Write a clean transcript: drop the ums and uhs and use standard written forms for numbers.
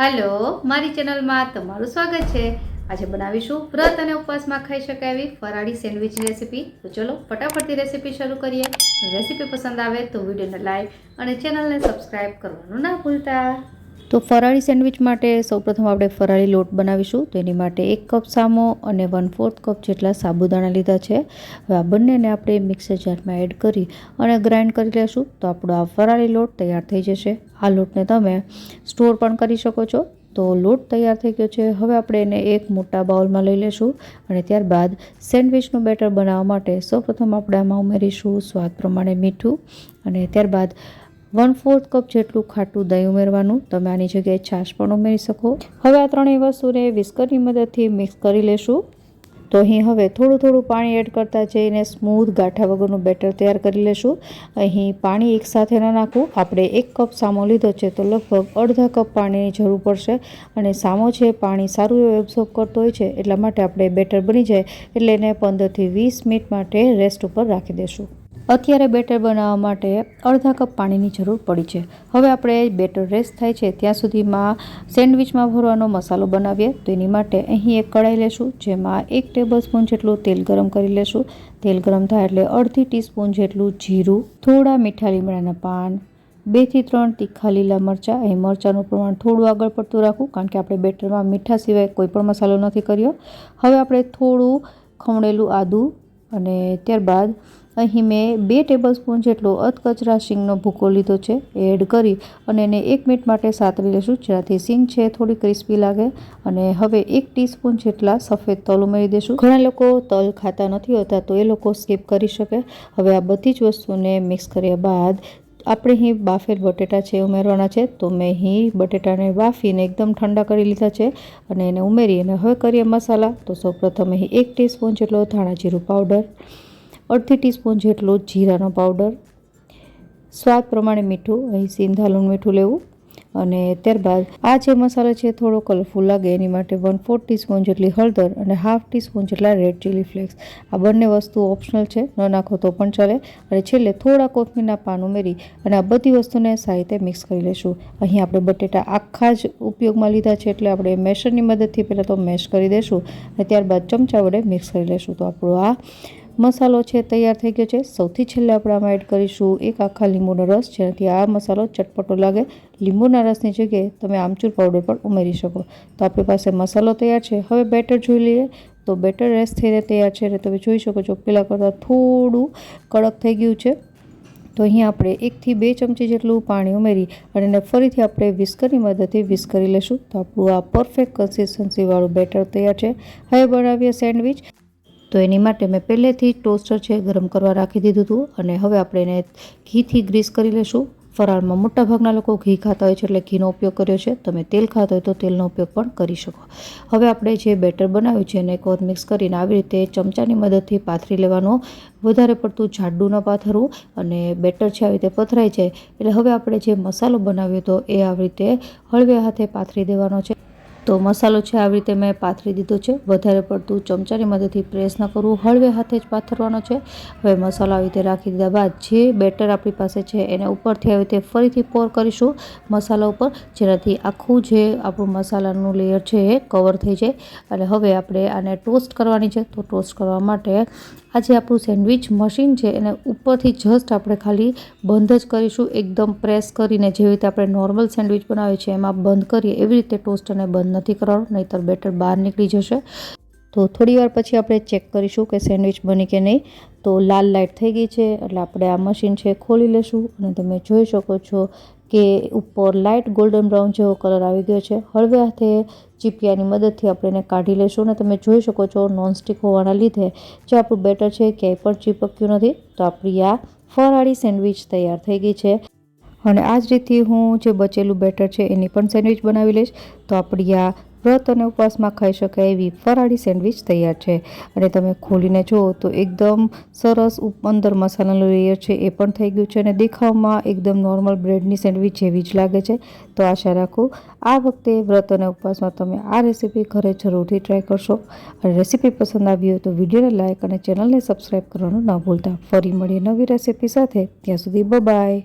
Hello मारी channel में तमारुं स्वागत है। आज बनावीशुं व्रत अने उपवास में खाई शकाय एवी फराळी सेन्डविच रेसिपी। तो चलो फटाफट रेसिपी शुरू करिए। रेसिपी पसंद आवे तो विडियो ने लाइक और चेनल ने सब्सक्राइब करवानुं ना भूलता। तो फराळी सेन्डविच माटे सौप्रथम आपणे फराळी लोट बनावीशुं। तो एनी माटे 1 कप सामो अने 1/4 कप जेटला साबुदाणा लीधा छे। हवे आ बंनेने आपणे मिक्सर जारमां एड करी अने ग्राइंड करी लेशुं तो आपणो आ फराळी लोट तैयार थई जशे। आ लोटने तमे स्टोर पण करी शको छो। तो लोट तैयार थई गयो छे। हवे आपणे एने एक मोटा बाउलमां लई लेशुं अने त्यारबाद सेन्डविचनुं बेटर बनाववा माटे सौप्रथम आपणे आमां उमेरीशुं स्वाद प्रमाणे मीठुं अने त्यारबाद 1/4 कप जेटलुं खाटुं दही उमेरवानुं। तमे आनी जग्याए छाश पण उमेरी शको। हवे आ त्रणेय वस्तुने विस्कરની मददथी मिक्स करी लेशुं। तो अहीं हवे थोडું थोडું पाणी एड करता जईने स्मूथ गाठा वगरनुं बेटर तैयार करी लेशुं। अहीं पाणी एक साथे न नाखવું। આપણે 1 કપ સામો લીધો છે તો લગભગ અડધા કપ પાણીની જરૂર પડશે અને સામો છે પાણી સારું એવું એબ્સોર્બ કરતો હોય છે એટલા માટે આપણે બેટર બની જાય એટલે એને 15 થી 20 મિનિટ માટે રેસ્ટ ઉપર રાખી દેશું। અત્યારે બેટર બનાવવા માટે અડધા કપ પાણીની જરૂર પડી છે। હવે આપણે બેટર રેસ્ટ થાય છે ત્યાં સુધીમાં સેન્ડવિચમાં ભરવાનો મસાલો બનાવીએ। તો એની માટે અહીં એક કઢાઈ લેશું જેમાં 1 ટેબલસ્પૂન જેટલું તેલ ગરમ કરી લેશું। તેલ ગરમ થાય એટલે અડધી ટીસ્પૂન જેટલું જીરું, થોડા મીઠા લીમડાના પાન, 2 થી 3 तीखा लीला मरचा। અહીં મરચાનું પ્રમાણ થોડું આગળ પડતું રાખવું કારણ કે આપણે બેટરમાં મીઠા સિવાય કોઈ પણ મસાલો નથી કર્યો। હવે આપણે થોડું ખમણેલું આદું અને ત્યારબાદ અહીં મેં 2 ટેબલસ્પૂન જેટલો અધકચરા શીંગનો ભૂકો લીધો છે એડ કરી અને એને 1 મિનિટ માટે સાતળી લેશું જેનાથી શીંગ છે થોડી ક્રિસ્પી લાગે। અને હવે 1 ટીસ્પૂન જેટલા સફેદ તલ ઉમેરી દેશું। ઘણા લોકો તલ ખાતા નથી હોતા તો એ લોકો સ્કીપ કરી શકે। હવે આ બધી જ વસ્તુને મિક્સ કર્યા બાદ આપણે અહીં બાફેલ બટેટા છે ઉમેરવાના છે। તો મેં અહીં બટેટાને બાફીને એકદમ ઠંડા કરી લીધા છે અને એને ઉમેરી અને હવે કરીએ મસાલા। તો સૌપ્રથમ અહીં 1 ટીસ્પૂન જેટલો ધાણા જીરું પાવડર, અડધી ટીસ્પૂન જેટલો જીરાનો પાવડર, સ્વાદ પ્રમાણે મીઠું, અહીં સિંધાલું મીઠું લેવું અને ત્યારબાદ આ જે મસાલો છે થોડો કલરફુલ લાગે એની માટે 1/4 ટીસ્પૂન જેટલી હળદર અને હાફ ટીસ્પૂન જેટલા રેડ ચીલી ફ્લેક્સ। આ બંને વસ્તુ ઓપ્શનલ છે, ન નાખો તો પણ ચાલે। અને છેલ્લે થોડા કોથમીરના પાન ઉમેરી અને આ બધી વસ્તુને સારી રીતે મિક્સ કરી લેશું। અહીં આપણે બટેટા આખા જ ઉપયોગમાં લીધા છે એટલે આપણે મેશરની મદદથી પહેલાં તો મેશ કરી દેશું અને ત્યારબાદ ચમચા વડે મિક્સ કરી લેશું। તો આપણું આ મસાલો છે તૈયાર થઈ ગયો છે। સૌથી છેલ્લે આપણે આમાં એડ કરીશું 1 આખા લીંબુનો રસ જેનાથી આ મસાલો ચટપટો લાગે। લીંબુના રસની જગ્યાએ તમે આમચૂર પાવડર પણ ઉમેરી શકો। તો આપણી પાસે મસાલો તૈયાર છે। હવે બેટર જોઈ લઈએ તો બેટર રેસ્ટ થઈને તૈયાર છે અને તમે જોઈ શકો છો પહેલાં કરતાં થોડું કડક થઈ ગયું છે। તો અહીં આપણે 1 થી 2 ચમચી જેટલું પાણી ઉમેરી અને એને ફરીથી આપણે વિસ્કરની મદદથી વિસ્ક કરી લેશું। તો આપણું આ પરફેક્ટ કન્સિસ્ટન્સીવાળું બેટર તૈયાર છે। હવે બનાવીએ સેન્ડવિચ। તો એની માટે મેં પહેલેથી ટોસ્ટર છે ગરમ કરવા રાખી દીધું હતું અને હવે આપણે એને ઘીથી ગ્રીસ કરી લેશું। ફરાળમાં મોટાભાગના લોકો ઘી ખાતા હોય છે એટલે ઘીનો ઉપયોગ કર્યો છે। તમે તેલ ખાતા હોય તો તેલનો ઉપયોગ પણ કરી શકો। હવે આપણે જે બેટર બનાવ્યું છે એને એક વખત મિક્સ કરીને આવી રીતે ચમચાની મદદથી પાથરી લેવાનો। વધારે પડતું જાડું ન પાથરવું અને બેટર છે આવી રીતે પથરાઈ જાય એટલે હવે આપણે જે મસાલો બનાવ્યો હતો એ આવી રીતે હળવે હાથે પાથરી દેવાનો છે। તો મસાલો છે આવી રીતે મેં પાથરી દીધો છે। વધારે પડતું ચમચાની મદદથી પ્રેસ ન કરવું, હળવે હાથે જ પાથરવાનો છે। હવે મસાલો આવી રીતે રાખી દીધા બાદ જે બેટર આપણી પાસે છે એને ઉપરથી આવી રીતે ફરીથી પોર કરીશું મસાલા ઉપર જેનાથી આખું જે આપણું મસાલાનું લેયર છે એ કવર થઈ જાય। અને હવે આપણે આને ટોસ્ટ કરવાની છે। તો ટોસ્ટ કરવા માટે આ જે આપણું સેન્ડવિચ મશીન છે એને ઉપરથી જસ્ટ આપણે ખાલી બંધ જ કરીશું, એકદમ પ્રેસ કરીને જેવી રીતે આપણે નોર્મલ સેન્ડવિચ બનાવીએ છીએ એમાં બંધ કરીએ એવી રીતે ટોસ્ટરને બંધ નથી કરવાનું, નહીંતર બેટર બહાર નીકળી જશે। તો થોડી વાર પછી આપણે ચેક કરીશું કે સેન્ડવિચ બની કે નહીં। તો લાલ લાઇટ થઈ ગઈ છે એટલે આપણે આ મશીન છે ખોલી લેશું અને તમે જોઈ શકો છો કે ઉપર લાઇટ ગોલ્ડન બ્રાઉન જેવો કલર આવી ગયો છે। હળવે હાથે ચીપિયાની મદદથી આપણે એને કાઢી લેશું અને તમે જોઈ શકો છો નોનસ્ટિક હોવાના લીધે જે આપણું બેટર છે ક્યાંય પણ ચીપક્યું નથી। તો આપણી આ ફરાળી સેન્ડવિચ તૈયાર થઈ ગઈ છે અને આ જ રીતે હું જે બચેલું બેટર છે એની પણ સેન્ડવિચ બનાવી લઈશ। તો આપણી આ વ્રત અને ઉપવાસમાં ખાઈ શકાય એવી ફરાળી સેન્ડવિચ તૈયાર છે। અને તમે ખોલીને જુઓ તો એકદમ સરસ અંદર મસાલાનું લેયર છે એ પણ થઈ ગયું છે અને દેખાવમાં એકદમ નોર્મલ બ્રેડની સેન્ડવિચ જેવી જ લાગે છે। તો આશા રાખું આ વખતે વ્રત અને ઉપવાસમાં તમે આ રેસીપી ઘરે જરૂરથી ટ્રાય કરશો। અને રેસીપી પસંદ આવી હોય તો વિડીયોને લાઇક અને ચેનલને સબસ્ક્રાઈબ કરવાનું ન ભૂલતા। ફરી મળીએ નવી રેસીપી સાથે, ત્યાં સુધી બાય બાય।